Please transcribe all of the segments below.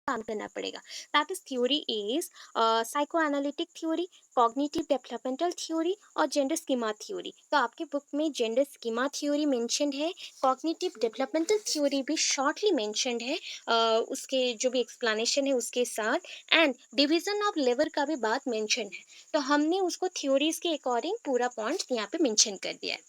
काम करना पड़ेगा। That is theory is psycho analytic theory, cognitive developmental theory और जेंडर स्कीमा थ्योरी। तो आपके बुक में जेंडर स्कीमा थ्योरी मेंशन्ड है, कॉग्निटिव डेवलपमेंटल थ्योरी भी शॉर्टली मेंशन्ड है उसके जो भी एक्सप्लेनेशन है उसके साथ, एंड डिवीजन ऑफ लेबर का भी बात मेंशन है। तो हमने उसको थ्योरीज के अकॉर्डिंग पूरा पॉइंट यहाँ पे मेंशन कर दिया है।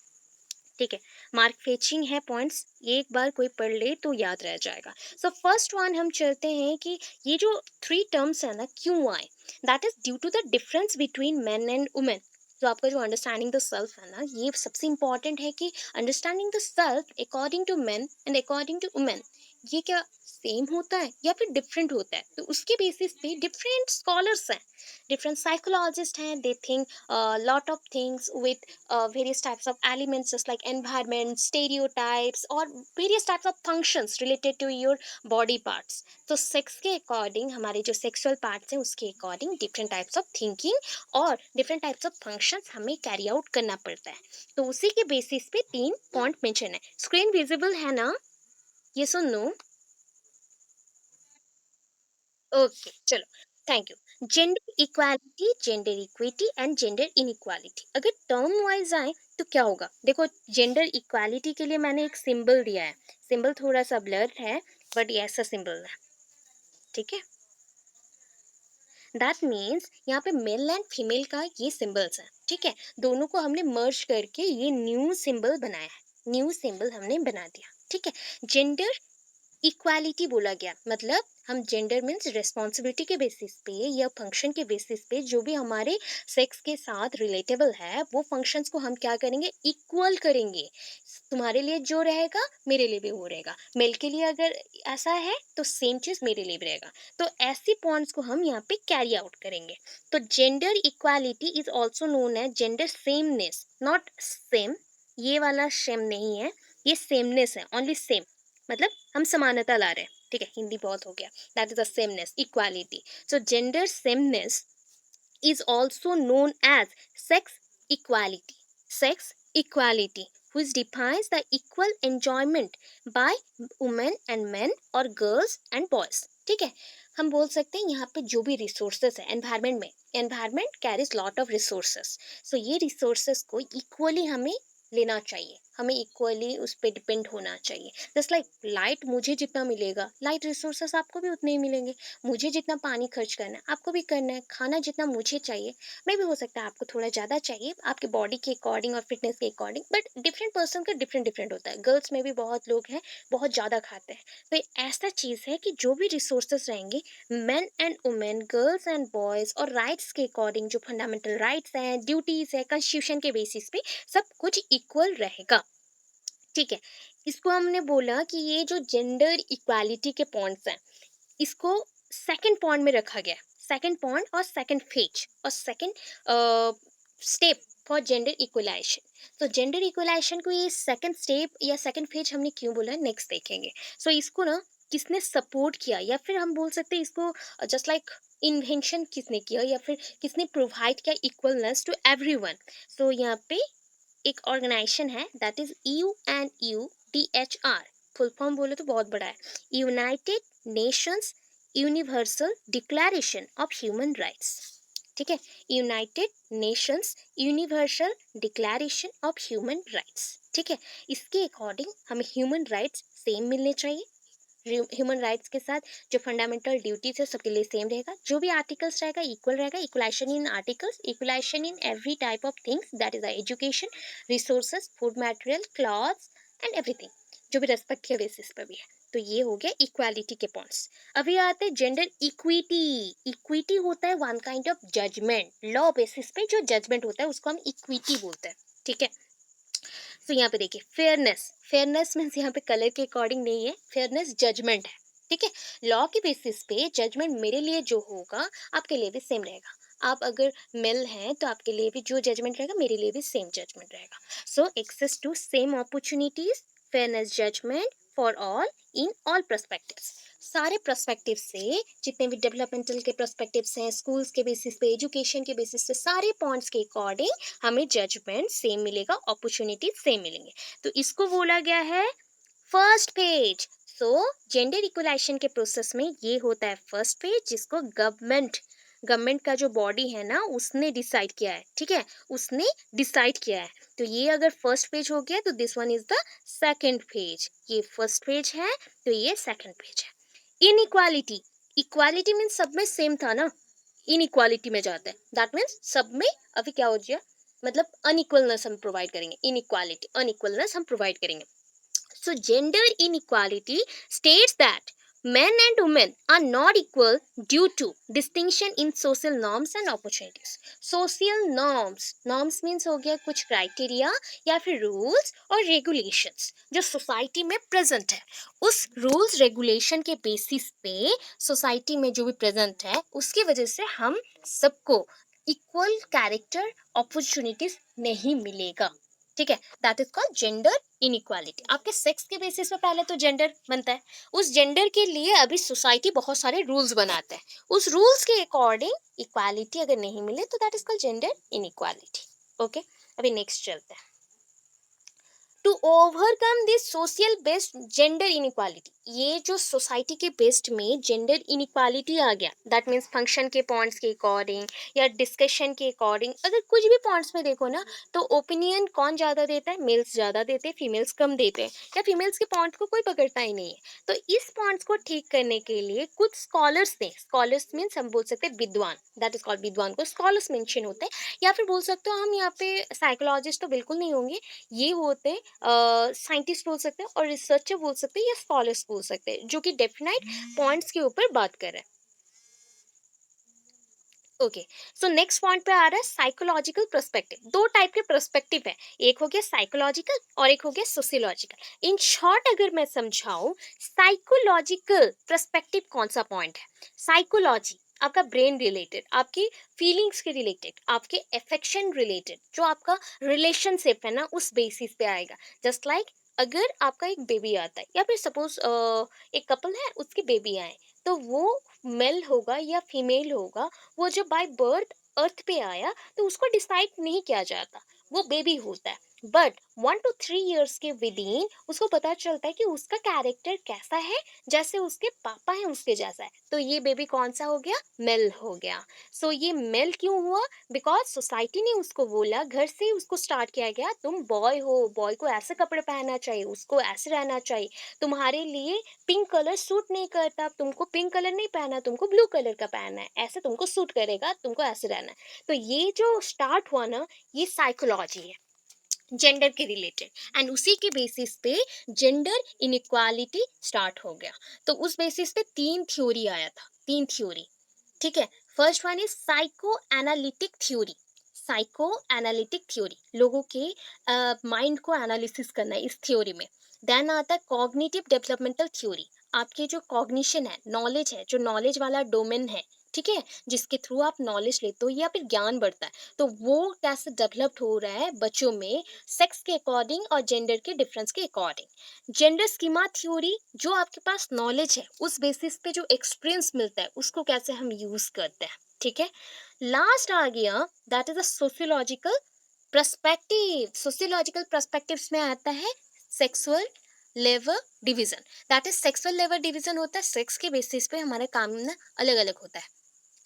ठीक है, मार्क फेचिंग है पॉइंट्स, एक बार कोई पढ़ ले तो याद रह जाएगा। सो फर्स्ट वन हम चलते हैं कि ये जो थ्री टर्म्स है ना क्यों आए, that is due to the difference between man and women. तो आपका जो अंडरस्टैंडिंग द सेल्फ है ना, ये सबसे इंपॉर्टेंट है कि understanding the self according to man and according to women, ये क्या सेम होता है या फिर डिफरेंट होता है। तो उसके बेसिस पे डिफरेंट स्कॉलर्स हैं, डिफरेंट साइकोलॉजिस्ट हैं, they think lot of things with various types of elements just like environment, stereotypes और various types of functions related to your body parts. तो सेक्स के अकॉर्डिंग हमारे जो सेक्सुअल पार्ट्स हैं उसके according different types of thinking और different types of functions हमें carry out करना पड़ता है। तो उसी के बेसिस पे 3 पॉइंट मेंशन है। स्क्रीन विजिबल है ना, ये सुन नो। ओके चलो, thank you. Gender equality, gender equity and gender inequality, अगर टर्म वाइज आए तो क्या होगा, देखो जेंडर इक्वालिटी के लिए मैंने एक सिंबल दिया है, सिंबल थोड़ा सा ब्लर है बट ये ऐसा सिंबल है, ठीक है। दैट मीन्स यहाँ पे मेल एंड फीमेल का ये सिंबल्स है, ठीक है। दोनों को हमने मर्ज करके ये न्यू सिंबल बनाया है, न्यू सिंबल हमने बना दिया, ठीक है। जेंडर इक्वालिटी बोला गया, मतलब हम जेंडर मीन्स रिस्पॉन्सिबिलिटी के बेसिस पे या फंक्शन के बेसिस पे जो भी हमारे सेक्स के साथ रिलेटेबल है वो फंक्शंस को हम क्या करेंगे, इक्वल करेंगे। तुम्हारे लिए जो रहेगा मेरे लिए भी वो रहेगा, मेल के लिए अगर ऐसा है तो सेम चीज मेरे लिए भी रहेगा। तो ऐसी पॉइंट्स को हम यहाँ पे कैरी आउट करेंगे। तो gender equality is also known है जेंडर सेमनेस, नॉट सेम, ये वाला सेम नहीं है, ये सेमनेस है, ओनली सेम, मतलब हम समानता ला रहे हैं, ठीक है, हिंदी बहुत हो गया। That is a sameness equality. So gender sameness is also known as sex equality. Sex equality, which defines the equal enjoyment by women and men or girls and boys. ठीक है, हम बोल सकते हैं यहाँ पे जो भी रिसोर्सेस है एनवायरमेंट में, environment carries lot of resources, so ये रिसोर्सेस को इक्वली हमें लेना चाहिए, हमें इक्वली उस पर डिपेंड होना चाहिए। जस्ट लाइक लाइट मुझे जितना मिलेगा, लाइट रिसोर्सेस आपको भी उतने ही मिलेंगे। मुझे जितना पानी खर्च करना है आपको भी करना है, खाना जितना मुझे चाहिए मे भी हो सकता है आपको थोड़ा ज़्यादा चाहिए आपके बॉडी के अकॉर्डिंग और फिटनेस के अकॉर्डिंग, बट डिफरेंट पर्सन का डिफरेंट डिफरेंट होता है। गर्ल्स में भी बहुत लोग हैं बहुत ज़्यादा खाते हैं। तो ये ऐसा चीज़ है कि जो भी रिसोर्सेस रहेंगे main and women, girls and boys और राइट्स के अकॉर्डिंग, जो फंडामेंटल राइट्स हैं, ड्यूटीज़ है, कॉन्स्टिट्यूशन के बेसिस पे सब कुछ इक्वल रहेगा, ठीक है। इसको हमने बोला कि ये जो जेंडर इक्वालिटी के पॉइंट्स हैं इसको सेकंड पॉइंट में रखा गया, सेकंड पॉइंट और सेकंड फेज और second step for gender equalization. तो जेंडर इक्वलाइजेशन को ये सेकंड स्टेप या सेकंड फेज हमने क्यों बोला नेक्स्ट देखेंगे। सो इसको ना किसने सपोर्ट किया, या फिर हम बोल सकते हैं इसको जस्ट लाइक इन्वेंशन किसने किया या फिर किसने प्रोवाइड किया इक्वलनेस टू एवरीवन। सो यहाँ पे एक ऑर्गेनाइजेशन है that is UNUDHR, full form बोले तो बहुत बड़ा है, United Nations universal declaration of human rights, ठीक है। United Nations universal declaration of human rights, ठीक है। इसके अकॉर्डिंग हमें ह्यूमन राइट्स सेम मिलने चाहिए, ह्यूमन राइट्स के साथ जो फंडामेंटल ड्यूटीज है सबके लिए सेम रहेगा, जो भी आर्टिकल्स रहेगा इक्वल रहेगा, equalization in articles, equalization in every type of things that is the education, resources, food material, clothes and everything, जो भी रेस्पेक्ट के बेसिस पर भी है। तो ये हो गया इक्वालिटी के पॉइंट्स। अभी आते हैं जेंडर इक्विटी। इक्विटी होता है one kind of judgement, law basis पे जो जजमेंट होता है उसको हम इक्विटी बोलते हैं, ठीक है। तो यहाँ पे देखिए फेयरनेस, फेयरनेस मीन्स यहाँ पे कलर के अकॉर्डिंग नहीं है, फेयरनेस जजमेंट है, ठीक है। लॉ के बेसिस पे जजमेंट मेरे लिए जो होगा आपके लिए भी सेम रहेगा। आप अगर मेल हैं तो आपके लिए भी जो जजमेंट रहेगा मेरे लिए भी सेम जजमेंट रहेगा। So access to same opportunities, fairness judgement for all in all perspectives. सारे पर्सपेक्टिव से जितने भी डेवलपमेंटल के पर्सपेक्टिव्स हैं, स्कूल्स के बेसिस पे, एजुकेशन के बेसिस पे, सारे पॉइंट्स के अकॉर्डिंग हमें जजमेंट सेम मिलेगा, अपॉर्चुनिटी सेम मिलेंगे। तो इसको बोला गया है first page. So gender equalization के प्रोसेस में ये होता है फर्स्ट पेज, जिसको गवर्नमेंट गवर्नमेंट का जो बॉडी है ना उसने डिसाइड किया है, ठीक है, उसने डिसाइड किया है। तो ये अगर फर्स्ट पेज हो गया तो this one is the second page. ये फर्स्ट पेज है तो ये सेकंड पेज है। इनइक्वालिटी, इक्वालिटी मीन्स सब में सेम था ना, इनइक्वालिटी में जाता है, दैट मीन्स सब में अभी क्या हो गया, मतलब अनइक्वलनेस हम प्रोवाइड करेंगे, इनइक्वालिटी अनइक्वलनेस हम प्रोवाइड करेंगे। So, gender inequality states that men and women are not equal due to distinction in social norms and opportunities. Social norms, norms means हो गया कुछ criteria या फिर rules और regulations जो society में present है। उस rules regulation के basis पे society में जो भी present है उसकी वजह से हम सबको equal character opportunities नहीं मिलेगा, ठीक है। That is called gender inequality. आपके सेक्स के बेसिस पे पहले तो जेंडर बनता है, उस जेंडर के लिए अभी सोसाइटी बहुत सारे रूल्स बनाता है, उस रूल्स के अकॉर्डिंग इक्वालिटी अगर नहीं मिले तो that is called gender inequality. Okay, अभी नेक्स्ट चलते हैं। To overcome this social based gender inequality, ये जो सोसाइटी के बेस्ड में जेंडर इनइक्वालिटी आ गया, दैट मीन्स फंक्शन के पॉइंट्स के अकॉर्डिंग या डिस्कशन के अकॉर्डिंग अगर कुछ भी पॉइंट्स में देखो ना तो ओपिनियन कौन ज़्यादा देता है, मेल्स ज़्यादा देते हैं, फीमेल्स कम देते हैं, या फीमेल्स के पॉइंट को कोई पकड़ता ही नहीं है। तो इस पॉइंट्स को ठीक करने के लिए कुछ स्कॉलर्स ने, स्कॉलर्स मीन्स हम बोल सकते हैं विद्वान, दैट इज कॉल्ड विद्वान को स्कॉलर्स मेंशन होते हैं, या फिर बोल सकते हो हम यहाँ पे साइकोलॉजिस्ट तो बिल्कुल नहीं होंगे, ये होते हैं साइंटिस्ट बोल सकते हैं और रिसर्चर बोल सकते हैं या स्कॉलर्स बोल सकते हैं जो कि डेफिनाइट पॉइंट्स के ऊपर बात कर रहे हैं। ओके, सो नेक्स्ट पॉइंट पे आ रहा है साइकोलॉजिकल पर्सपेक्टिव। दो टाइप के पर्सपेक्टिव है, एक हो गया साइकोलॉजिकल और एक हो गया सोशियोलॉजिकल। इन शॉर्ट अगर मैं समझाऊं, साइकोलॉजिकल पर्सपेक्टिव कौन सा पॉइंट है? साइकोलॉजी आपका ब्रेन रिलेटेड, आपकी फीलिंग्स के रिलेटेड, आपके अफेक्शन रिलेटेड, जो आपका रिलेशनशिप है ना उस बेसिस पे आएगा। जस्ट लाइक अगर आपका एक बेबी आता है या फिर सपोज एक कपल है उसके बेबी आए, तो वो मेल होगा या फीमेल होगा, वो जब बाय बर्थ अर्थ पे आया तो उसको डिसाइड नहीं किया जाता, वो बेबी होता है। बट 1 to 3 years के विद इन उसको पता चलता है कि उसका कैरेक्टर कैसा है, जैसे उसके पापा है उसके जैसा है, तो ये बेबी कौन सा हो गया? मेल हो गया। सो ये मेल क्यों हुआ? बिकॉज सोसाइटी ने उसको बोला, घर से ही उसको स्टार्ट किया गया, तुम बॉय हो, बॉय को ऐसे कपड़े पहनना चाहिए, उसको ऐसे रहना चाहिए, तुम्हारे लिए पिंक कलर सूट नहीं करता, तुमको पिंक कलर नहीं पहना, तुमको ब्लू कलर का पहनना है, ऐसे तुमको सूट करेगा, तुमको ऐसे रहना है। तो ये जो स्टार्ट हुआ ना, ये साइकोलॉजी है जेंडर के रिलेटेड, एंड उसी के बेसिस पे जेंडर इनइक्वालिटी स्टार्ट हो गया। तो उस बेसिस पे तीन थ्योरी आया था, तीन थ्योरी, ठीक है। First one is psycho analytic theory. Psycho analytic theory, लोगों के माइंड को एनालिसिस करना है इस थ्योरी में। देन आता है कॉग्निटिव डेवलपमेंटल थ्योरी, आपके जो कॉग्निशन है, नॉलेज है, जो नॉलेज वाला डोमेन है, ठीक है, जिसके थ्रू आप नॉलेज लेते हो या फिर ज्ञान बढ़ता है, तो वो कैसे डेवलप्ड हो रहा है बच्चों में, सेक्स के अकॉर्डिंग और जेंडर के डिफरेंस के अकॉर्डिंग। जेंडर स्कीमा थ्योरी, जो आपके पास नॉलेज है उस बेसिस पे जो एक्सपीरियंस मिलता है उसको कैसे हम यूज करते हैं, ठीक है। लास्ट आ गया, that is a sociological perspective. Sociological perspectives में आता है सेक्सुअल लेवर डिवीजन, दैट इज सेक्सुअल लेवर डिवीजन होता है, सेक्स के बेसिस पे हमारा काम ना अलग अलग होता है,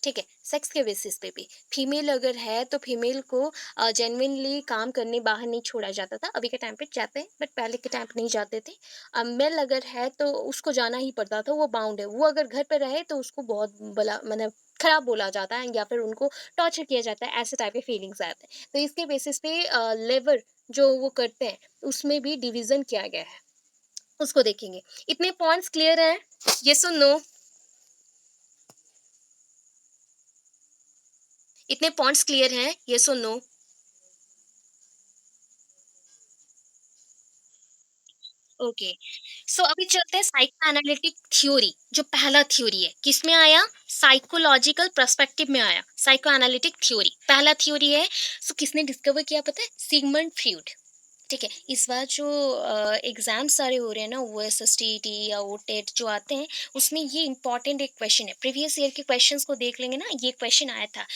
ठीक है, सेक्स के बेसिस पे भी। फीमेल अगर है तो फीमेल को जेन्युइनली काम करने बाहर नहीं छोड़ा जाता था, अभी के टाइम पे जाते हैं बट पहले के टाइम पे नहीं जाते थे। मेल अगर है तो उसको जाना ही पड़ता था, वो बाउंड है, वो अगर घर पे रहे तो उसको बहुत बला मतलब खराब बोला जाता है या फिर उनको टॉर्चर किया जाता है, ऐसे टाइप के फीलिंग्स आते हैं। तो इसके बेसिस पे लेबर जो वो करते हैं उसमें भी डिवीजन किया गया है, उसको देखेंगे। इतने पॉइंट्स क्लियर हैं? यस और नो? इतने पॉइंट्स क्लियर हैं? यस और नो? ओके, सो अभी चलते हैं साइको एनालिटिक थ्योरी। जो पहला थ्योरी है किसमें आया? साइकोलॉजिकल पर्सपेक्टिव में आया, साइको एनालिटिक थ्योरी पहला थ्योरी है। सो किसने डिस्कवर किया पता है? सिगमंड फ्रीड, ठीक है। इस बार जो एग्जाम्स सारे हो रहे हैं ना, वो एस एस टी टी या ओ टेट जो आते हैं, उसमें ये इंपॉर्टेंट एक क्वेश्चन है, प्रीवियस ईयर के क्वेश्चंस को देख लेंगे ना, ये क्वेश्चन आया था।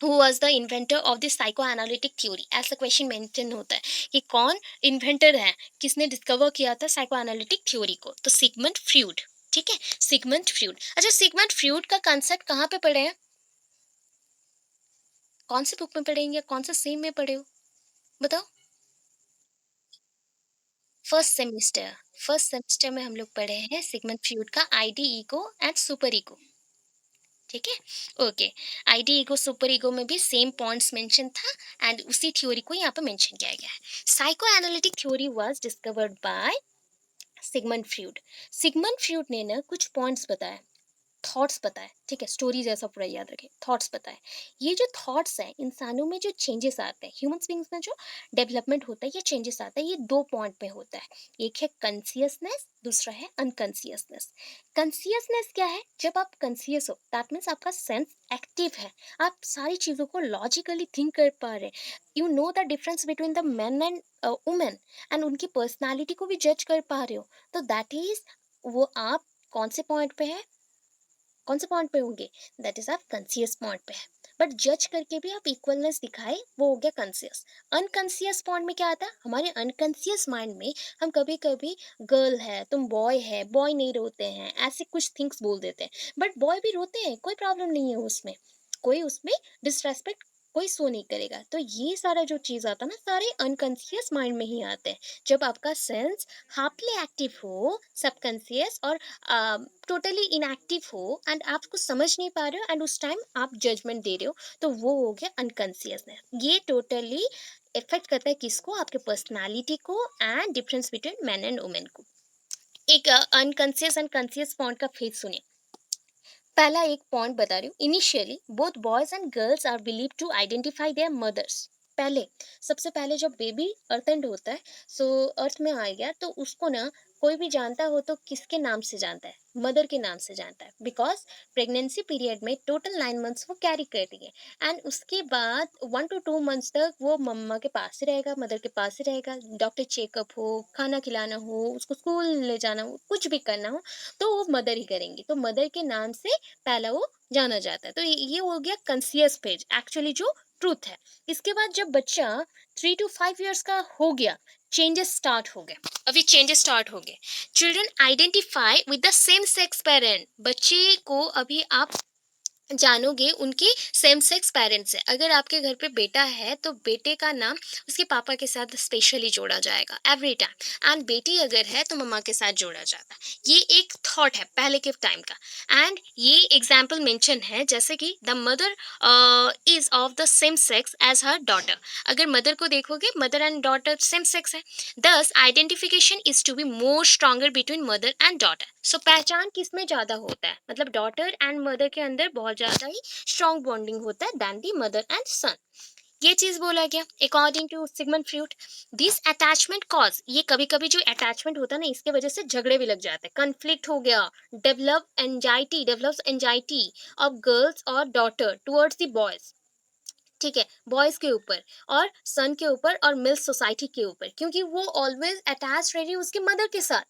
Who was the inventor of the psychoanalytic theory, ऐसा क्वेश्चन मेंशन होता है कि कौन इन्वेंटर है, किसने डिस्कवर किया था साइकोएनालिटिक थ्योरी को, तो सिगमंड फ्रूड। ठीक है, सिगमंड फ्रूड। अच्छा, सिगमंड फ्रूड का कंसेप्ट कहाँ पे पढ़े हैं, कौन से बुक में पढ़ेंगे, कौन से सेम में पढ़े हो, बताओ। फर्स्ट सेमेस्टर में हम लोग पढ़े हैं सिगमंड फ्रूड का id ego and superego. ठीक है, okay. Id ego superego में भी सेम पॉइंट्स मेंशन था, एंड उसी थ्योरी को यहाँ पे मेंशन किया गया है। Psychoanalytic theory was discovered by Sigmund Freud. Sigmund Freud ने ना कुछ पॉइंट्स बताए, थॉट्स बताए, ठीक है, स्टोरी जैसा पूरा याद रखें, थॉट्स बताए। ये जो थॉट्स हैं, इंसानों में जो चेंजेस आते हैं, ह्यूमन बींग्स में जो डेवलपमेंट होता है, ये चेंजेस आता है, ये दो पॉइंट पे होता है। एक है कॉन्सियसनेस, दूसरा है अनकॉन्सियसनेस। कॉन्सियसनेस क्या है, जब आप कॉन्सियस हो दैट मीन्स आपका सेंस एक्टिव है, आप सारी चीज़ों को लॉजिकली थिंक कर पा रहे हैं, you know the difference between the man and women, and उनकी पर्सनालिटी को भी जज कर पा रहे हो, तो दैट इज, वो आप कौन से पॉइंट पे है, कौन से पॉइंट पे होंगे, दैट इज आप कॉन्सियस पॉइंट पे है। बट जज करके भी आप इक्वलनेस दिखाए, वो हो गया कॉन्सियस। अनकॉन्सियस पॉइंट में क्या आता है, हमारे अनकॉन्सियस माइंड में हम कभी कभी गर्ल है, तुम बॉय है, बॉय नहीं रोते हैं, ऐसे कुछ थिंग्स बोल देते हैं, बट बॉय भी रोते हैं, कोई प्रॉब्लम नहीं है उसमें, कोई उसमें डिसरेस्पेक्ट कोई सो नहीं करेगा। तो ये सारा जो चीज़ आता है ना, सारे अनकॉन्सियस माइंड में ही आते हैं, जब आपका सेंस हार्पली एक्टिव हो, सबकॉन्सियस और टोटली इनएक्टिव हो, एंड आप कुछ समझ नहीं पा रहे हो, एंड उस टाइम आप जजमेंट दे रहे हो, तो वो हो गया अनकॉन्सियसनेस। ये टोटली इफेक्ट करता है किसको, आपके पर्सनालिटी को and difference between man and women को। एक अनकॉन्सियस एंड कॉन्सियस पॉइंट का फेज सुनिए। पहला एक पॉइंट बता रही हूँ, initially both boys and girls are believe to identify their mothers. पहले, सबसे पहले जब बेबी अर्थ एंड होता है, सो अर्थ में आ गया, तो उसको ना कोई भी जानता हो तो किसके नाम से जानता है, मदर के नाम से जानता है, बिकॉज प्रेगनेंसी पीरियड में टोटल 9 मंथ्स वो कैरी करती है, एंड उसके बाद 1 to 2 मंथ्स तक वो मम्मा के पास ही रहेगा, मदर के पास ही रहेगा, डॉक्टर चेकअप हो, खाना खिलाना हो, उसको स्कूल ले जाना हो, कुछ भी करना हो, तो वो मदर ही करेंगी, तो मदर के नाम से पहला वो जाना जाता है। तो ये हो गया कंसियस पेज, एक्चुअली जो ट्रूथ है। इसके बाद जब बच्चा 3 to 5 years का हो गया, चेंजेस स्टार्ट हो गए। अभी चेंजेस स्टार्ट हो गए, children identify with the same sex parent. बच्चे को अभी आप जानोगे उनके सेम सेक्स पेरेंट्स हैं। अगर आपके घर पे बेटा है तो बेटे का नाम उसके पापा के साथ स्पेशली जोड़ा जाएगा एवरी टाइम, एंड बेटी अगर है तो मम्मा के साथ जोड़ा जाता है। ये एक थॉट है पहले के टाइम का, एंड ये एग्जाम्पल मेंशन है, जैसे कि the mother is of the same sex as her daughter. अगर मदर को देखोगे, mother and daughter same sex है, this identification is to be more stronger between mother and daughter. So पहचान किस में ज्यादा होता है, मतलब डॉटर एंड मदर के अंदर बहुत ज्यादा ही स्ट्रॉन्ग बॉन्डिंग होता है than the mother and son. ये चीज बोला गया according to Sigmund Freud. This attachment cause, ये कभी कभी जो अटैचमेंट होता है ना, इसके वजह से झगड़े भी लग जाते हैं, कन्फ्लिक्ट हो गया, डेवलप्स एंजाइटी ऑफ गर्ल्स और डॉटर टुवर्ड्स द बॉयज। ठीक है, बॉयज के ऊपर और सन के ऊपर और मिल सोसाइटी के ऊपर, क्योंकि वो ऑलवेज अटैच रह रही है उसके मदर के साथ,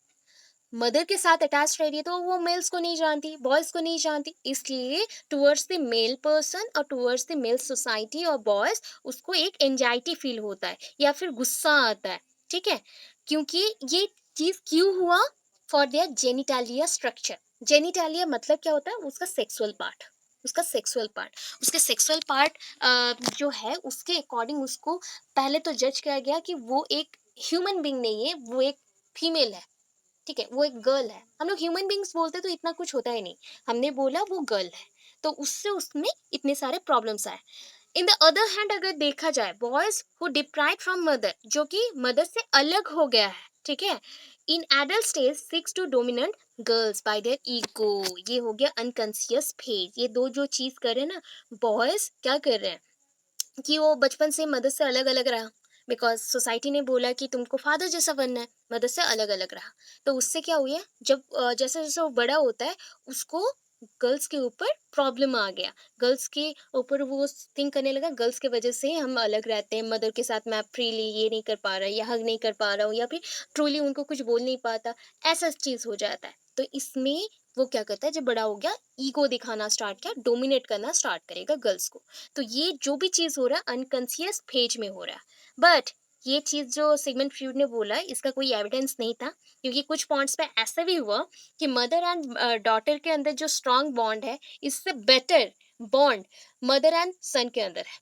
मदर के साथ अटैच रह रही है, तो वो मेल्स को नहीं जानती, बॉयज को नहीं जानती, इसलिए टुवर्ड्स द मेल पर्सन और टुवर्ड्स द मेल सोसाइटी और बॉयज उसको एक एंजाइटी फील होता है या फिर गुस्सा आता है। ठीक है, क्योंकि ये चीज क्यों हुआ, फॉर देयर जेनिटालिया स्ट्रक्चर। जेनिटालिया मतलब क्या होता है, उसका सेक्सुअल पार्ट, उसका सेक्सुअल पार्ट, उसके सेक्सुअल पार्ट जो है उसके अकॉर्डिंग उसको पहले तो जज किया गया कि वो एक ह्यूमन बींग नहीं है, वो एक फीमेल है। ठीक है, वो एक गर्ल है, हम लोग ह्यूमन बींग्स बोलते तो इतना कुछ होता ही नहीं, हमने बोला वो गर्ल है, तो उससे उसमें इतने सारे प्रॉब्लम्स आए। इन द अदर हैंड अगर देखा जाए, boys who deprive from mother, जो कि मदर से अलग हो गया है, ठीक है, in adult stage seeks to dominant girls by their ego. ये हो गया अनकॉन्शियस फेज। ये दो जो चीज कर रहे हैं ना, बॉयज क्या कर रहे हैं कि वो बचपन से मदर से अलग अलग रहा, बिकॉज सोसाइटी ने बोला कि तुमको फादर जैसा बनना है, मदर से अलग अलग रहा, तो उससे क्या हुआ, जब जैसे जैसे वो बड़ा होता है, उसको गर्ल्स के ऊपर प्रॉब्लम आ गया, गर्ल्स के ऊपर वो थिंक करने लगा, गर्ल्स के वजह से हम अलग रहते हैं, मदर के साथ मैं फ्रीली ये नहीं कर पा रहा या हग नहीं कर पा रहा हूँ या फिर ट्रूली उनको कुछ बोल नहीं पाता, ऐसा चीज़ हो जाता है। तो इसमें वो क्या करता है जब बड़ा हो गया, ईगो दिखाना स्टार्ट किया, डोमिनेट करना स्टार्ट करेगा गर्ल्स को। तो ये जो भी चीज़ हो रहा है अनकॉन्शियस फेज में हो रहा है। बट ये चीज़ जो सिगमंड फ्रॉइड ने बोला है इसका कोई एविडेंस नहीं था, क्योंकि कुछ पॉइंट्स पे ऐसा भी हुआ कि मदर एंड डॉटर के अंदर जो स्ट्रॉन्ग बॉन्ड है, इससे बेटर बॉन्ड मदर एंड सन के अंदर है।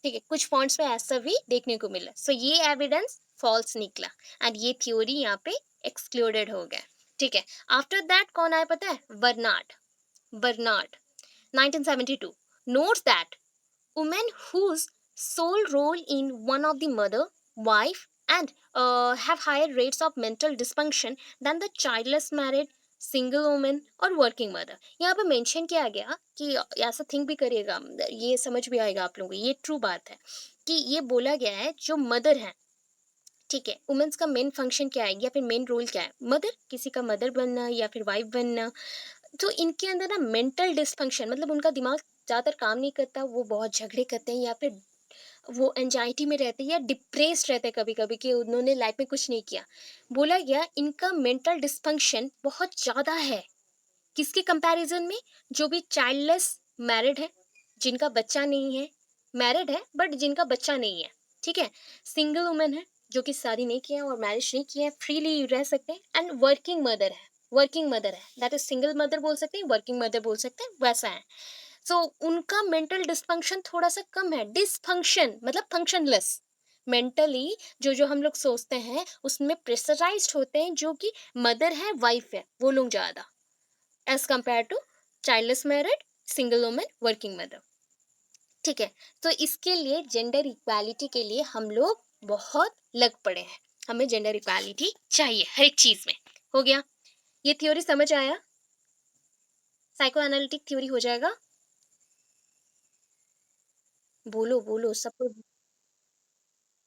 ठीक है, कुछ पॉइंट्स पे ऐसा भी देखने को मिला, सो ये एविडेंस फॉल्स निकला एंड ये थ्योरी यहाँ पे एक्सक्लूडेड हो गया। ठीक है, आफ्टर दैट कौन आया पता है? Bernard. Bernard 1972 notes that women whose sole role in one of the mother, wife, and have higher rates of mental dysfunction than the childless married single women और वर्किंग मदर। यहाँ पे mention किया गया कि ऐसा थिंक भी करिएगा, ये समझ भी आएगा आप लोगों को, ये ट्रू बात है कि ये बोला गया है जो मदर है, ठीक है, वुमेन्स का मेन फंक्शन क्या है या फिर मेन रोल क्या है? मदर, किसी का मदर बनना या फिर वाइफ बनना। तो इनके अंदर ना मेंटल डिसफंक्शन, मतलब उनका दिमाग ज़्यादातर काम नहीं करता, वो बहुत झगड़े करते हैं या फिर वो एंजाइटी में रहते हैं या डिप्रेस्ड रहते हैं कभी कभी कि उन्होंने लाइफ में कुछ नहीं किया। बोला गया इनका मेंटल डिसफंक्शन बहुत ज़्यादा है। किसके कंपैरिजन में? जो भी चाइल्डलेस मैरिड है, जिनका बच्चा नहीं है, मैरिड है बट जिनका बच्चा नहीं है, ठीक है, सिंगल वुमेन है जो कि शादी नहीं किया और मैरिज नहीं किया है, फ्रीली रह सकते हैं, एंड वर्किंग मदर है। वर्किंग मदर है, दैट इज सिंगल मदर बोल सकते हैं, वर्किंग मदर बोल सकते हैं, वैसा है। सो उनका मेंटल डिस्फंक्शन थोड़ा सा कम है। डिसफंक्शन मतलब फंक्शनलेस, मेंटली जो जो हम लोग सोचते हैं उसमें प्रेशराइज्ड होते हैं, जो कि मदर है, वाइफ है, वो लोग ज्यादा, as compare to childless married, single women, working mother. ठीक है, तो इसके लिए जेंडर इक्वालिटी के लिए हम लोग बहुत लग पड़े हैं। हमें जेंडर इक्वालिटी चाहिए हर एक चीज में। हो गया, ये थ्योरी समझ आया? साइको एनालिटिक थ्योरी हो जाएगा। बोलो बोलो सब।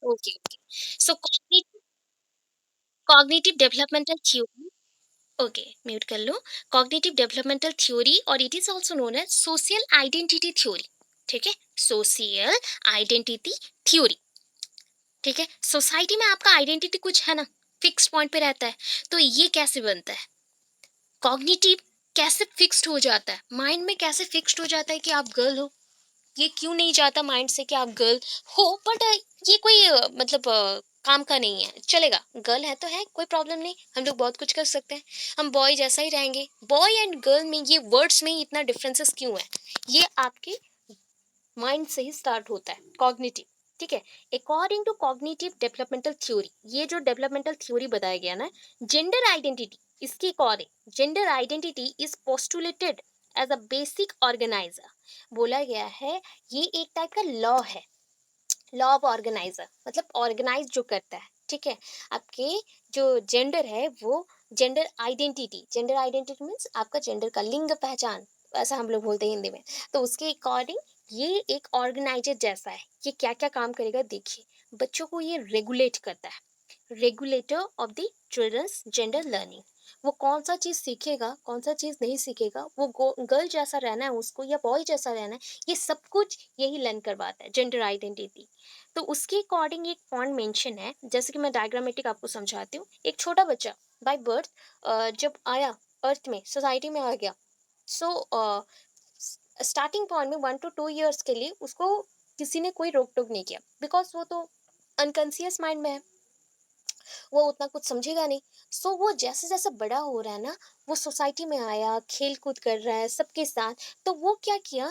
Okay okay. So cognitive developmental theory, okay mute कर लो। कॉग्निटिव डेवलपमेंटल थ्योरी और it is also known as social identity theory. ठीक है, सोशल आइडेंटिटी थ्योरी। ठीक है, सोसाइटी में आपका आइडेंटिटी कुछ है ना, फिक्स पॉइंट पे रहता है। तो ये कैसे बनता है? कॉग्निटिव कैसे फिक्स्ड हो जाता है, माइंड में कैसे फिक्स्ड हो जाता है कि आप गर्ल हो? ये क्यों नहीं जाता माइंड से कि आप गर्ल हो? बट ये कोई मतलब काम का नहीं है, चलेगा, गर्ल है तो है, कोई प्रॉब्लम नहीं, हम लोग बहुत कुछ कर सकते हैं, हम बॉय जैसा ही रहेंगे। बॉय एंड गर्ल में ये वर्ड्स में ही इतना डिफरेंसेस क्यों है? ये आपके माइंड से ही स्टार्ट होता है, कॉग्निटिव। ठीक है, according to cognitive developmental theory, ये जो डेवलपमेंटल थ्योरी बताया गया ना, जेंडर आइडेंटिटी, इसके according gender identity is postulated as a basic organiser. बोला गया है ये एक टाइप का लॉ है, लॉ ऑफ ऑर्गेनाइजर, मतलब ऑर्गेनाइज जो करता है। ठीक है, आपके जो जेंडर है वो जेंडर आइडेंटिटी मीन्स आपका जेंडर का लिंग पहचान, ऐसा हम लोग बोलते हैं हिंदी में। तो उसके अकॉर्डिंग ये एक ऑर्गेनाइजर जैसा है। ये क्या क्या काम करेगा देखिए, बच्चों को ये रेगुलेट करता है, regulator of the children's gender learning. वो कौन सा चीज़ सीखेगा, कौन सा चीज़ नहीं सीखेगा, वो गर्ल जैसा रहना है उसको या बॉय जैसा रहना है, ये सब कुछ यही लर्न करवाता है, जेंडर आइडेंटिटी। तो उसके अकॉर्डिंग एक पॉइंट मेंशन है, जैसे कि मैं डायग्रामेटिक आपको समझाती हूँ। एक छोटा बच्चा बाय बर्थ जब आया अर्थ में, सोसाइटी में आ गया, सो स्टार्टिंग पॉइंट में 1 to 2 years के लिए उसको किसी ने कोई रोक टोक नहीं किया, बिकॉज वो तो अनकॉन्सियस माइंड में है, वो उतना कुछ समझेगा नहीं। सो वो जैसे जैसे बड़ा हो रहा है ना, वो सोसाइटी में आया, खेल कूद कर रहा है सबके साथ। तो वो क्या किया,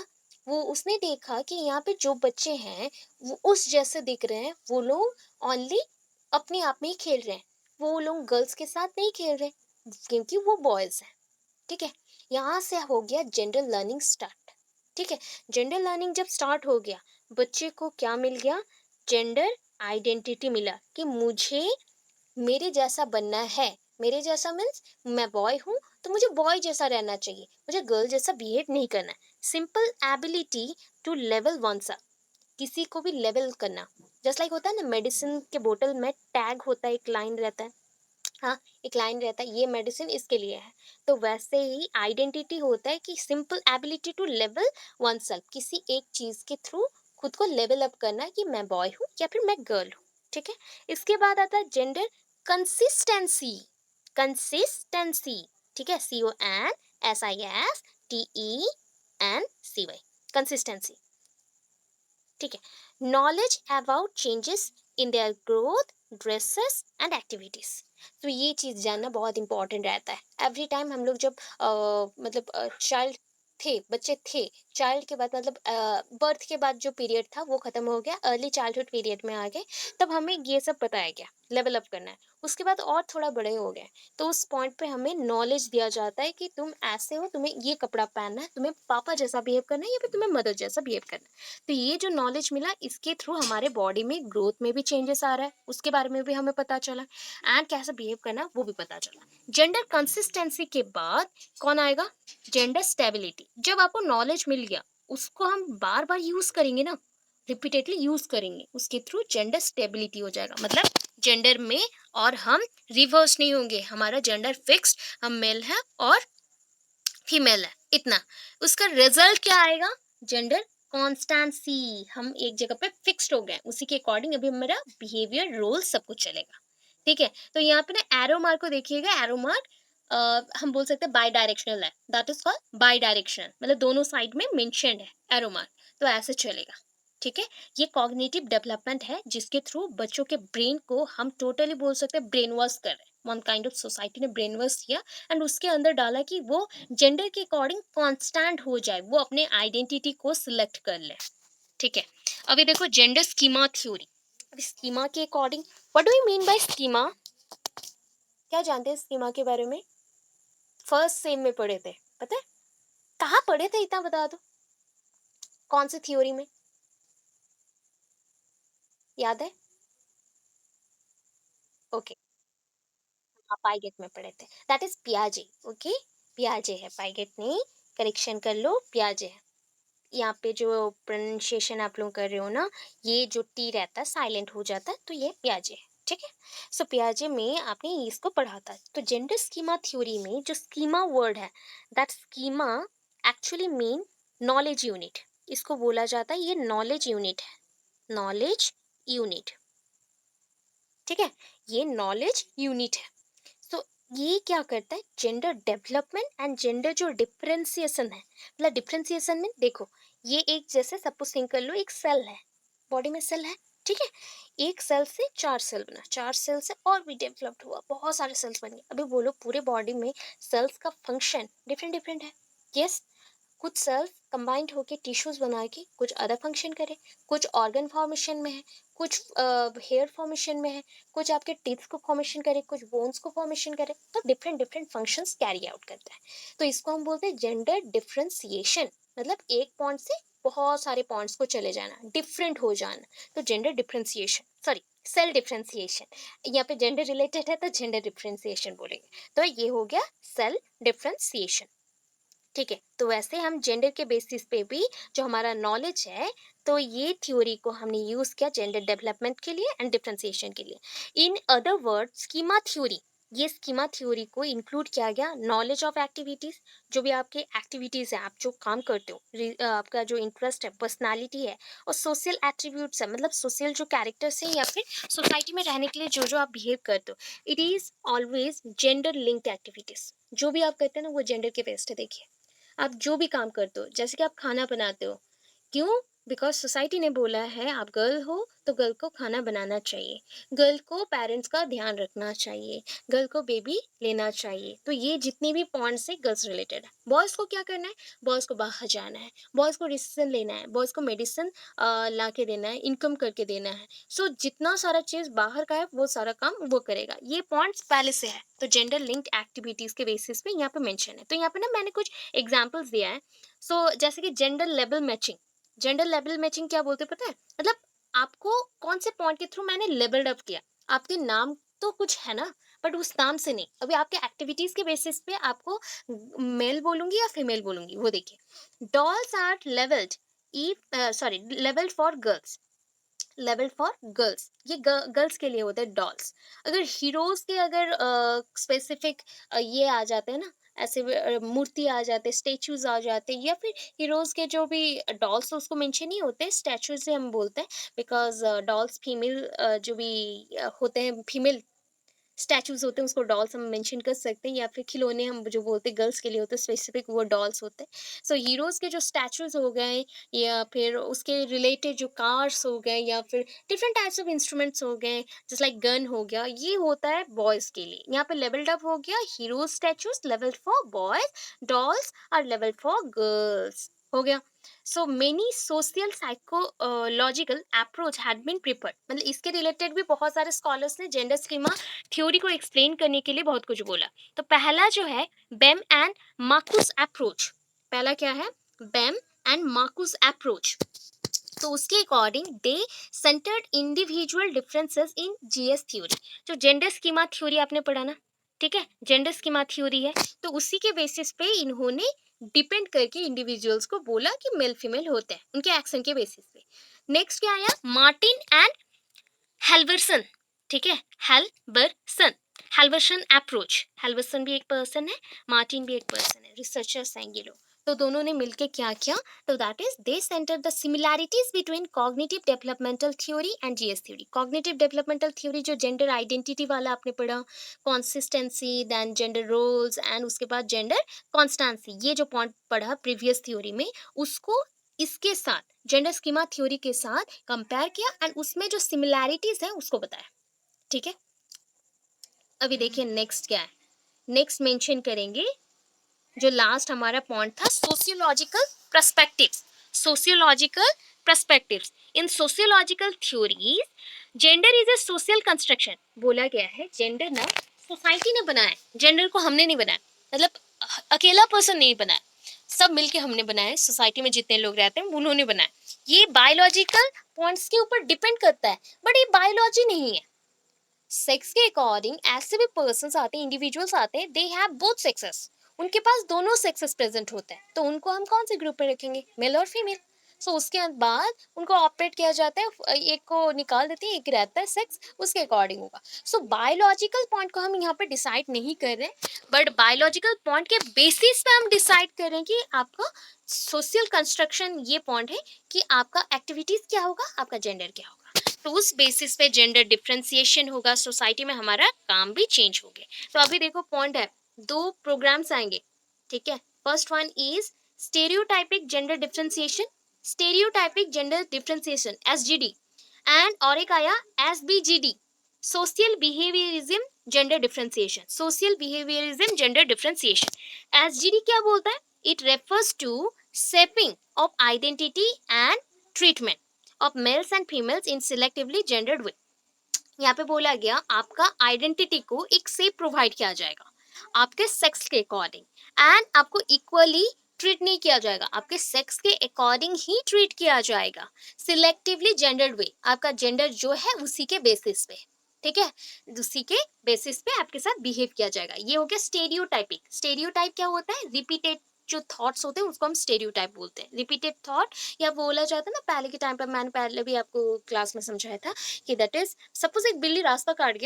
वो उसने देखा कि यहाँ पे जो बच्चे हैं वो उस जैसे दिख रहे हैं, वो लोग ओनली अपने आप में ही खेल रहे हैं, वो लोग गर्ल्स के साथ नहीं खेल रहे क्योंकि वो बॉयज हैं। ठीक है, यहाँ से हो गया जेंडर लर्निंग स्टार्ट। ठीक है, जेंडर लर्निंग जब स्टार्ट हो गया, बच्चे को क्या मिल गया? जेंडर आइडेंटिटी मिला कि मुझे मेरे जैसा बनना है। मेरे जैसा मीन्स मैं बॉय हूँ तो मुझे बॉय जैसा रहना चाहिए, मुझे गर्ल जैसा बिहेव नहीं करना है। सिंपल एबिलिटी टू लेवल वन सा, किसी को भी लेवल करना। जस्ट लाइक होता है ना, मेडिसिन के बोतल में टैग होता है, एक लाइन रहता है, हाँ, एक लाइन रहता है, ये मेडिसिन इसके लिए है। तो वैसे ही आइडेंटिटी होता है कि सिंपल एबिलिटी टू लेवल वन सेल्फ, किसी एक चीज के थ्रू खुद को लेवल अप करना कि मैं बॉय हूँ या फिर मैं गर्ल हूँ। ठीक है, इसके बाद आता है जेंडर कंसिस्टेंसी। कंसिस्टेंसी, ठीक है, CONSISTENCY, SISTENCY, कंसिस्टेंसी। ठीक है, knowledge about changes in their growth, dresses and activities. तो ये चीज जानना बहुत इंपॉर्टेंट रहता है। एवरी टाइम हम लोग जब मतलब चाइल्ड थे, बच्चे थे, चाइल्ड के बाद मतलब बर्थ के बाद जो पीरियड था वो खत्म हो गया, अर्ली चाइल्डहुड पीरियड में आ गए, तब हमें ये सब बताया गया, लेवल अप करना है। उसके बाद और थोड़ा बड़े हो गए, तो उस पॉइंट पे हमें नॉलेज दिया जाता है कि तुम ऐसे हो, तुम्हें ये कपड़ा पहनना है, तुम्हें पापा जैसा बिहेव करना है या फिर तुम्हें मदर जैसा बिहेव करना है। तो ये जो नॉलेज मिला, इसके थ्रू हमारे बॉडी में ग्रोथ में भी चेंजेस आ रहा है, उसके बारे में भी हमें पता चला, एंड कैसे बिहेव करना है वो भी पता चला। जेंडर कंसिस्टेंसी के बाद कौन आएगा? Gender stability. जब आपको नॉलेज मिल गया, उसको हम बार बार यूज करेंगे ना, रिपीटेडली यूज करेंगे, उसके थ्रू जेंडर स्टेबिलिटी हो जाएगा। मतलब जेंडर में और हम रिवर्स नहीं होंगे, हमारा जेंडर फिक्स्ड, हम मेल है और फीमेल है, इतना। उसका रिजल्ट क्या आएगा? Gender constituency. हम एक जगह पे फिक्स्ड हो गए, उसी के अकॉर्डिंग अभी मेरा बिहेवियर, रोल सब कुछ चलेगा। ठीक है, तो यहाँ पे ना एरो मार्क को देखिएगा, एरो मार्क हम बोल सकते हैं बाई डायरेक्शनल है, that is called by directional, मतलब दोनों साइड में मेंशन्ड है एरो मार्क, तो ऐसे चलेगा। ठीक है, ये कॉग्निटिव डेवलपमेंट है, जिसके थ्रू बच्चों के ब्रेन को हम टोटली बोल सकते हैं ब्रेन वॉश कर रहे हैं। वन काइंड ऑफ सोसाइटी ने ब्रेन वॉश किया एंड उसके अंदर डाला कि वो जेंडर के अकॉर्डिंग कांस्टेंट हो जाए, वो अपने आइडेंटिटी को सिलेक्ट कर ले। ठीक है, अभी देखो जेंडर स्कीमा थ्योरी। अभी स्कीमा के according, what do you mean by schema? क्या जानते हैं स्कीमा के बारे में? फर्स्ट सेम में पढ़े थे, पता है? कहाँ पढ़े थे, इतना बता दो, कौन सी थ्योरी में? याद है? ओके, हाँ, पाइगेट में पढ़े थे, दैट इज पियाजे। ओके, पियाजे है, पाइगेट नहीं, करेक्शन कर लो, पियाजे है। यहाँ पे जो प्रोनाउंसिएशन आप लोग कर रहे हो ना, ये जो टी रहता है साइलेंट हो जाता है, तो ये पियाजे है। ठीक है, सो पियाजे में आपने इसको पढ़ा था। तो जेंडर स्कीमा थ्योरी में जो स्कीमा वर्ड है, that schema actually mean knowledge unit. इसको बोला जाता है, ये नॉलेज यूनिट है, नॉलेज यूनिट। ठीक है, ये नॉलेज यूनिट है। तो ये क्या करता है? जेंडर डेवलपमेंट एंड जेंडर जो डिफरेंशिएशन है, मतलब डिफरेंशिएशन में देखो, ये एक जैसे सपोज थिंक कर लो, एक सेल है, बॉडी में सेल है। ठीक है, एक सेल से चार सेल बना, चार सेल से और भी डेवलप्ड हुआ, बहुत सारे सेल्स बन गए। अभी बोलो पूरे बॉडी में सेल्स का फंक्शन डिफरेंट डिफरेंट है। यस, कुछ सेल्स कंबाइंड होके टिश्यूज बना के कुछ अदर फंक्शन करे, कुछ ऑर्गन फॉर्मेशन में है, कुछ हेयर फॉर्मेशन में है, कुछ आपके टीथ को फॉर्मेशन करे, कुछ बोन्स को फॉर्मेशन करे, तो different different functions carry out करता है। तो इसको हम बोलते हैं जेंडर डिफरेंशिएशन, मतलब एक पॉइंट से बहुत सारे पॉइंट्स को चले जाना, डिफरेंट हो जाना, तो gender differentiation, sorry, self differentiation. यहाँ पे जेंडर रिलेटेड है तो जेंडर डिफरेंशिएशन बोलेंगे। तो ये हो गया सेल डिफरेंशिएशन। ठीक है, तो वैसे हम जेंडर के बेसिस पे भी जो हमारा नॉलेज है, तो ये थ्योरी को हमने यूज किया जेंडर डेवलपमेंट के लिए एंड डिफरेंशिएशन के लिए। In other word schema theory, ये स्कीमा थ्योरी को इंक्लूड किया गया नॉलेज ऑफ एक्टिविटीज, जो भी आपके एक्टिविटीज है, आप जो काम करते हो, आपका जो इंटरेस्ट है, पर्सनालिटी है, और सोशल एट्रीब्यूट्स है, मतलब सोशल जो कैरेक्टर्स है या फिर सोसाइटी में रहने के लिए जो जो आप बिहेव करते हो, it is always gender linked activities. जो भी आप करते हो ना वो जेंडर के बेस्ड है। देखिए, आप जो भी काम करते हो, जैसे कि आप खाना बनाते हो, क्यों? बिकॉज सोसाइटी ने बोला है आप गर्ल हो तो गर्ल को खाना बनाना चाहिए, गर्ल को पेरेंट्स का ध्यान रखना चाहिए, गर्ल को बेबी लेना चाहिए। तो ये जितने भी पॉइंट्स है गर्ल्स रिलेटेड है। बॉयज़ को क्या करना है? बॉयज़ को बाहर जाना है, बॉयज़ को डिसीजन लेना है, बॉयज़ को मेडिसिन ला के देना है, इनकम करके देना है। सो जितना सारा चीज़ बाहर का है वो सारा काम वो करेगा। ये पॉइंट्स पहले से है, तो जेंडर लिंक्ड एक्टिविटीज़ के बेसिस पे यहाँ पे मेंशन है। तो यहाँ पे ना मैंने कुछ एग्जाम्पल्स दिया है। सो जैसे कि gender level matching. Gender level matching क्या बोलते हैं पता है? मतलब आपको कौन से पॉइंट के थ्रू मैंने लेवल्ड अप किया। आपके नाम तो कुछ है ना, बट उस नाम से नहीं। अभी आपके एक्टिविटीज के बेसिस पे आपको मेल बोलूंगी या फीमेल बोलूंगी, वो देखिए। Dolls are labelled, sorry, labelled for girls, लेवल फॉर गर्ल्स, ये गर्ल्स के लिए होते हैं डॉल्स। अगर हीरोज के अगर स्पेसिफिक ये आ जाते हैं ना, ऐसे मूर्ति आ जाते, स्टेचूज आ जाते, या फिर हीरोज के जो भी डॉल्स, उसको मेंशन नहीं होते, स्टैचू से हम बोलते हैं, बिकॉज डॉल्स फीमेल जो भी होते हैं, फीमेल स्टैचूज होते हैं उसको डॉल्स हम मेंशन कर सकते हैं, या फिर खिलौने हम जो बोलते हैं गर्ल्स के लिए होते हैं स्पेसिफिक, वो डॉल्स होते हैं। सो हीरोज के जो स्टैचूज हो गए, या फिर उसके रिलेटेड जो कार्स हो गए, या फिर डिफरेंट टाइप्स ऑफ इंस्ट्रूमेंट्स हो गए, जैसे लाइक गन हो गया, ये होता है बॉयज के लिए। यहाँ पे लेवल्ड अप हो गया हीरो स्टैचूज, लेवल फॉर बॉयज, डॉल्स और लेवल फॉर गर्ल्स हो गया। So many social psychological approach had been prepared, मतलब इसके रिलेटेड भी बहुत सारे स्कॉलर्स ने जेंडर स्कीमा थ्योरी को एक्सप्लेन करने के लिए बहुत कुछ बोला। तो पहला जो है बेम एंड मार्कुस अप्रोच। पहला क्या है? बेम एंड मार्कुस अप्रोच। तो उसके according they centred individual differences in GS theory. जो जेंडर स्कीमा थ्योरी आपने पढ़ा ना, ठीक है, जेंडर स्कीमा थ्योरी है, तो उसी के बेसिस पे इन्होंने डिपेंड करके इंडिविजुअल्स को बोला कि मेल फीमेल होते हैं उनके एक्शन के बेसिस पे। नेक्स्ट क्या आया? मार्टिन एंड हेल्वर्सन, ठीक है, हेल्वर्सन, हेल्वर्सन अप्रोच। हेल्वर्सन भी एक पर्सन है, मार्टिन भी एक पर्सन है, रिसर्चर्स हैं ये लोग। तो दोनों ने मिलके क्या किया? तो that is they centre the similarities between cognitive developmental theory and GS theory. Cognitive developmental theory जो जेंडर आइडेंटिटी वाला आपने पढ़ा, consistency, then gender roles, and उसके बाद जेंडर कॉन्स्टेंसी, ये जो पॉइंट पढ़ा प्रीवियस थ्योरी में, उसको इसके साथ जेंडर स्कीमा थ्योरी के साथ कंपेयर किया एंड उसमें जो सिमिलैरिटीज है उसको बताया, ठीक है। अभी देखिए नेक्स्ट क्या है, नेक्स्ट मेंशन करेंगे जो लास्ट हमारा पॉइंट था, sociological perspectives. Sociological perspectives in sociological theories, gender is a social construction. बोला गया है जेंडर ना सोसाइटी ने बनाया है, जेंडर को हमने नहीं बनाया, मतलब अकेला पर्सन नहीं बनाया, सब मिलके हमने बनाया है, सोसाइटी में जितने लोग रहते हैं उन्होंने बनाया। ये बायोलॉजिकल पॉइंट्स के ऊपर डिपेंड करता है, बट ये बायोलॉजी नहीं है। सेक्स के अकॉर्डिंग ऐसे भी पर्सन्स आते हैं, इंडिविजुअल्स आते हैं, दे हैव बोथ सेक्सेस, उनके पास दोनों सेक्सेस प्रेजेंट होते हैं, तो उनको हम कौन से ग्रुप में रखेंगे? मेल और फीमेल। सो उसके बाद उनको ऑपरेट किया जाता है, एक को निकाल देते हैं, एक रहता है सेक्स, उसके अकॉर्डिंग होगा। सो बायोलॉजिकल पॉइंट को हम यहाँ पे डिसाइड नहीं कर रहे हैं, बट बायोलॉजिकल पॉइंट के बेसिस पे हम डिसाइड कर रहे हैं कि आपका सोशल कंस्ट्रक्शन ये पॉइंट है कि आपका एक्टिविटीज क्या होगा, आपका जेंडर क्या होगा। तो उस बेसिस पे जेंडर डिफ्रेंसिएशन होगा, सोसाइटी में हमारा काम भी चेंज हो गया। तो अभी देखो पॉइंट है, दो प्रोग्राम्स आएंगे, ठीक है। First one is stereotypic gender differentiation, stereotypic gender differentiation SGD, and और एक आया SBGD, social behaviourism gender differentiation, social behaviourism gender differentiation. SGD क्या बोलता है? It refers to shaping of identity and treatment of males and females in selectively gendered way। यहाँ पे बोला गया आपका आइडेंटिटी को एक सेप प्रोवाइड किया जाएगा आपके सेक्स के अकॉर्डिंग, एंड आपको इक्वली ट्रीट नहीं किया जाएगा, आपके सेक्स के अकॉर्डिंग ही ट्रीट किया जाएगा, सिलेक्टिवली जेंडर्ड वे, आपका जेंडर जो है उसी के बेसिस पे, ठीक है, उसी के बेसिस पे आपके साथ बिहेव किया जाएगा। ये हो गया स्टेरियोटाइपिक। स्टेरियोटाइप क्या होता है? रिपीटेड जो थॉट्स होते हैं उसको हम स्टेरियोटाइप बोलते हैं, रिपीटेड थॉट, या बोला जाता है ना पहले के टाइम पर, मैंने पहले भी आपको क्लास में समझाया था कि दैट इज सपोज एक बिल्ली रास्ता काट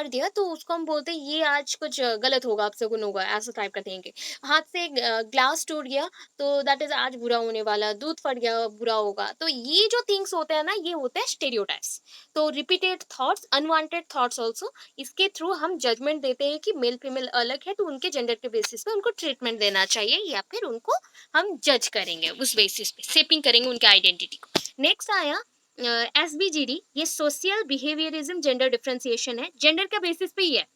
दिया, तो उसको हम बोलते हैं ये आज कुछ गलत होगा, आपसे कुछ होगा, ऐसा टाइप का देंगे। हाथ से ग्लास टूट गया, तो दैट इज आज बुरा होने वाला, दूध फट गया बुरा होगा। तो ये जो थिंग्स होते हैं ना, ये होते हैं स्टेरियोटाइप्स। तो repeated thoughts, unwanted thoughts also, इसके थ्रू हम जजमेंट देते हैं कि मेल फीमेल अलग है, तो उनके जेंडर के बेसिस पे उनको ट्रीटमेंट देना चाहिए, या फिर उनको हम जज करेंगे उस बेसिस पे, शेपिंग करेंगे उनके आइडेंटिटी को। नेक्स्ट आया एसबीजीडी, ये सोशल बिहेवियरिज्म जेंडर डिफरेंशिएशन है, जेंडर के बेसिस पे ही है।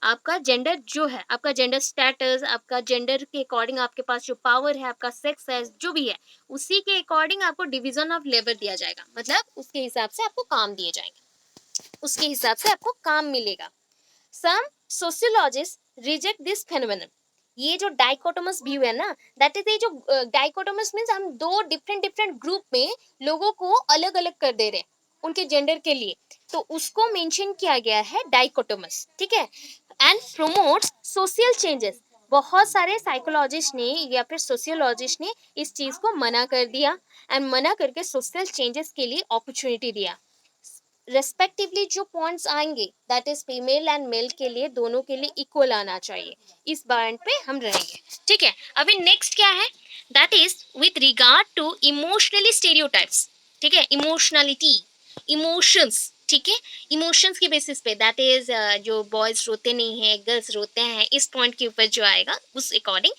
आपका जेंडर जो है, आपका जेंडर स्टेटस, आपका जेंडर के अकॉर्डिंग आपके पास जो पावर है, आपका सेक्स है, जो भी है, उसी के अकॉर्डिंग आपको डिवीजन ऑफ लेबर दिया जाएगा, मतलब उसके हिसाब से आपको काम दिए जाएंगे, उसके हिसाब से आपको काम मिलेगा। सम सोशियोलॉजिस्ट रिजेक्ट दिस फेनोमेनन। ये जो डाइकोटोमस व्यू है ना, दैट इज, ये जो डाइकोटोमस मींस हम दो डिफरेंट डिफरेंट ग्रुप में लोगों को अलग अलग कर दे रहे हैं उनके जेंडर के लिए, तो उसको मेंशन किया गया है डाइकोटोमस, ठीक है। And promotes social changes. बहुत सारे साइकोलॉजिस्ट ने या फिर सोशियोलॉजिस्ट ने इस चीज को मना कर दिया, एंड मना करके सोशल चेंजेस के लिए अपॉर्चुनिटी दिया। रेस्पेक्टिवली जो पॉइंट्स आएंगे, that is female and male के लिए, दोनों के लिए इक्वल आना चाहिए, इस पॉइंट पे हम रहेंगे, ठीक है। अभी नेक्स्ट क्या है? That is with regard to emotionally stereotypes, ठीक है, इमोशनलिटी, इमोशंस, ठीक है? इमोशंस की बेसिस पे दैट इज़ जो बॉयज़ रोते नहीं हैं, गर्ल्स रोते हैं, इस पॉइंट के ऊपर जो आएगा उस अकॉर्डिंग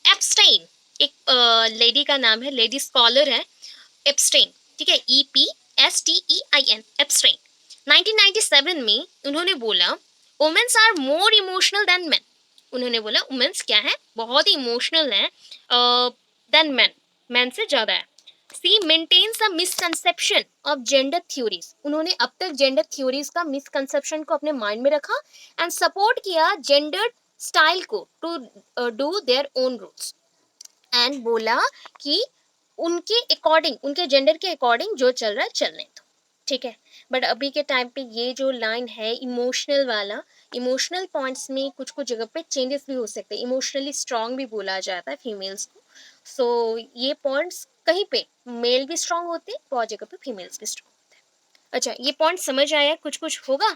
एप्स्टाइन एक लेडी का नाम है, लेडी स्कॉलर है एप्स्टाइन, ठीक है? EPSTEIN एप्स्टाइन। 1997 में उन्होंने बोला womens are more emotional than men. उन्होंने बोला वुमेन्स क्या है, बहुत ही इमोशनल है देन मेन, मेन से ज्यादा है। She maintains a misconception of gender theories. उन्होंने अब तक जेंडर थ्योरीज का मिसकंसेप्शन को अपने माइंड में रखा एंड सपोर्ट किया जेंडर स्टाइल को to do their own rules and बोला कि उनके अकॉर्डिंग, उनके जेंडर के अकॉर्डिंग जो चल रहा है चलने दो, ठीक है? बट अभी के टाइम पे ये जो लाइन है इमोशनल वाला, इमोशनल पॉइंट्स में कुछ कुछ जगह पे चेंजेस भी हो सकते हैं, इमोशनली स्ट्रांग भी बोला जाता है फीमेल्स को। सो ये पॉइंट्स कहीं पे मेल भी स्ट्रांग होते हैं, बहुत जगह पे फीमेल्स भी स्ट्रांग। अच्छा, ये पॉइंट समझ आया? कुछ कुछ होगा